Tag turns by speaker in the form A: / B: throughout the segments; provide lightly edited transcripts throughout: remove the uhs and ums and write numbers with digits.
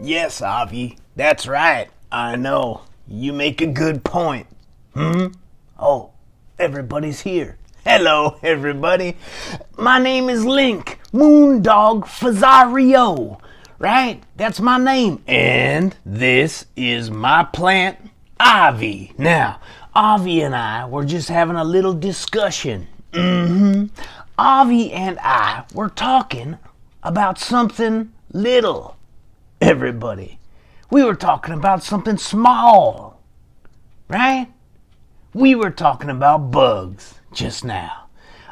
A: Yes, Avi, that's right. I know. You make a good point. Oh, everybody's here. Hello, everybody. My name is Link, Moondog Fazzario. Right? That's my name. And this is my plant, Avi. Now, Avi and I were just having a little discussion. Avi and I were talking about something little. Everybody. We were talking about something small. Right? We were talking about bugs just now.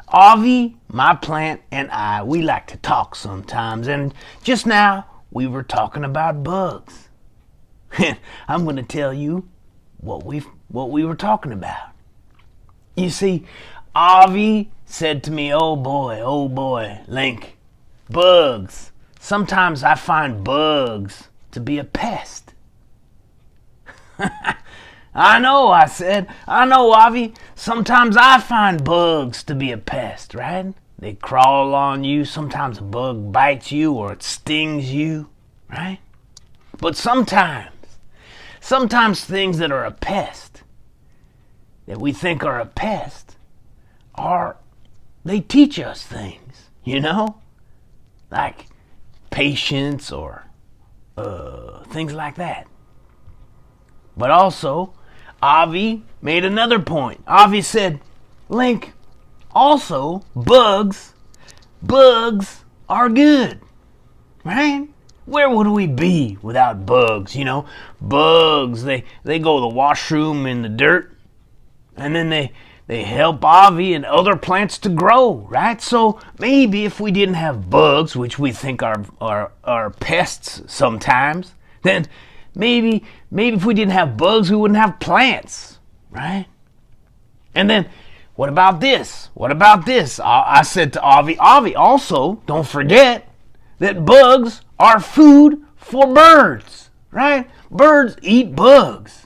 A: Avi, my plant, and I, we like to talk sometimes, and just now we were talking about bugs. I'm going to tell you what we were talking about. You see, Avi said to me, oh boy, Link, bugs. Sometimes I find bugs to be a pest. I know, I said. I know, Avi. Sometimes I find bugs to be a pest, right? They crawl on you. Sometimes a bug bites you or it stings you, right? But sometimes things that are a pest, that we think are a pest, they teach us things, you know? Like patience or things like that. But also, Avi made another point. Avi said, Link, also, bugs are good, right? Where would we be without bugs, you know? Bugs, they go to the washroom in the dirt, and then they help Avi and other plants to grow, right? So maybe if we didn't have bugs, which we think are pests sometimes, then maybe if we didn't have bugs, we wouldn't have plants, right? And then, what about this? I said to Avi, also, don't forget that bugs are food for birds, right? Birds eat bugs.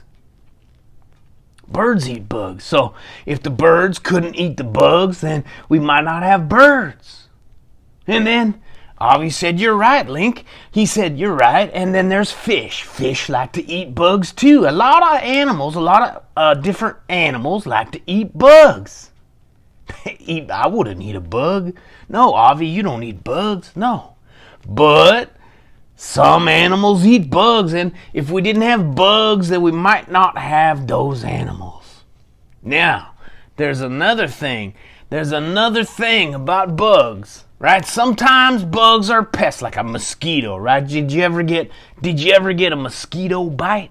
A: Birds eat bugs. So if the birds couldn't eat the bugs, then we might not have birds. And then Avi said, you're right, Link. He said, you're right. And then there's fish. Fish like to eat bugs too. A lot of different animals like to eat bugs. I wouldn't eat a bug. No, Avi, you don't eat bugs. No. But some animals eat bugs. And if we didn't have bugs, then we might not have those animals. Now, there's another thing. There's another thing about bugs. Right? Sometimes bugs are pests, like a mosquito, right? Did you ever get a mosquito bite?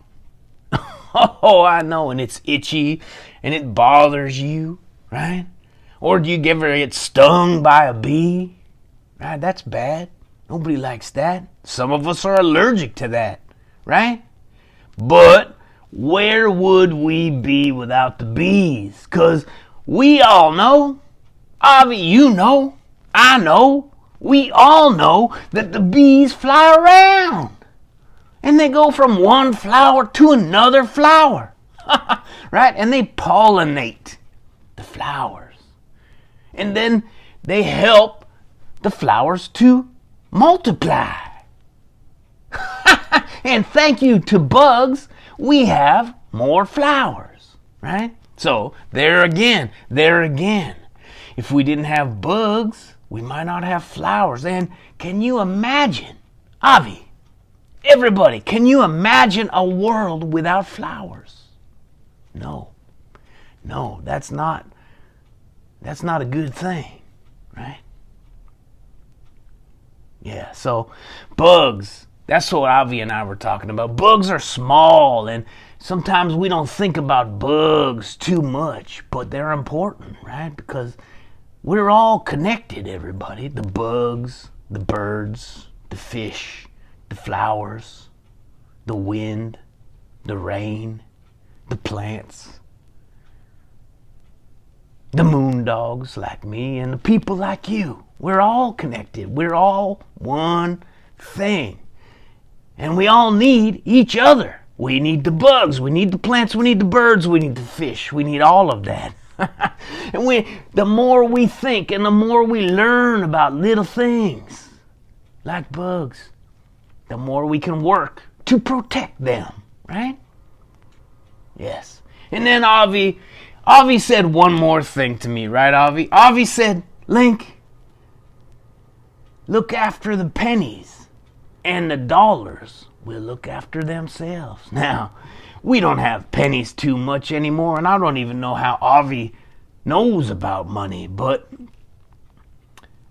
A: Oh, I know, and it's itchy and it bothers you, right? Or do you ever get stung by a bee? Right? That's bad. Nobody likes that. Some of us are allergic to that, right? But where would we be without the bees? 'Cause we all know, Avi, you know, I know, we all know that the bees fly around. And they go from one flower to another flower. Right? And they pollinate the flowers. And then they help the flowers to multiply. And thank you to bugs, we have more flowers. Right? So, there again. If we didn't have bugs, we might not have flowers. And can you imagine, Avi, everybody, can you imagine a world without flowers? No, that's not a good thing, right? Yeah, so bugs, that's what Avi and I were talking about. Bugs are small, and sometimes we don't think about bugs too much, but they're important, right? Because we're all connected, everybody. The bugs, the birds, the fish, the flowers, the wind, the rain, the plants, the moondogs like me, and the people like you. We're all connected. We're all one thing. And we all need each other. We need the bugs, we need the plants, we need the birds, we need the fish. We need all of that. And the more we think and the more we learn about little things like bugs, the more we can work to protect them, right? Yes. And then Avi said one more thing to me, right, Avi? Avi said, Link, look after the pennies, and the dollars will look after themselves. Now, we don't have pennies too much anymore, and I don't even know how Avi knows about money, but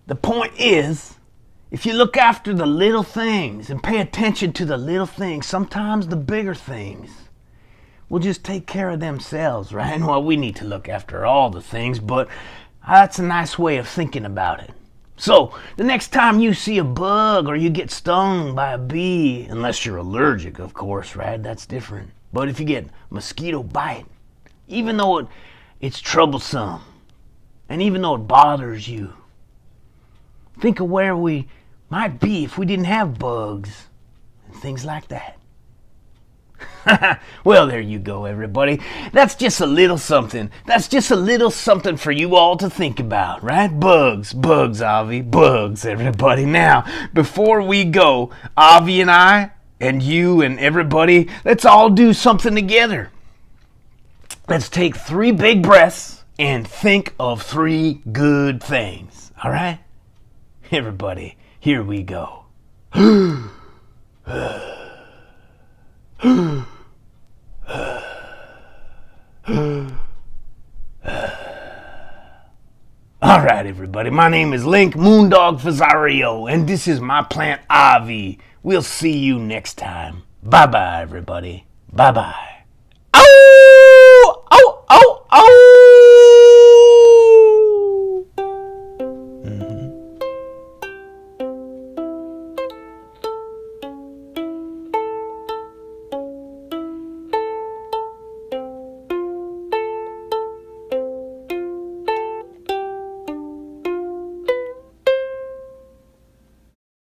A: the point is, if you look after the little things and pay attention to the little things, sometimes the bigger things will just take care of themselves, right? Well, we need to look after all the things, but that's a nice way of thinking about it. So, the next time you see a bug or you get stung by a bee, unless you're allergic, of course, right? That's different. But if you get mosquito bite, even though it's troublesome, and even though it bothers you, think of where we might be if we didn't have bugs and things like that. Well, there you go, everybody. That's just a little something. That's just a little something for you all to think about, right? Bugs, Avi, bugs, everybody. Now, before we go, Avi and I, and you and everybody, let's all do something together. Let's take 3 big breaths and think of 3 good things, all right? Everybody, here we go. All right, everybody. My name is Link Moondog Fazzario, and this is my plant Avi. We'll see you next time. Bye-bye, everybody. Bye-bye.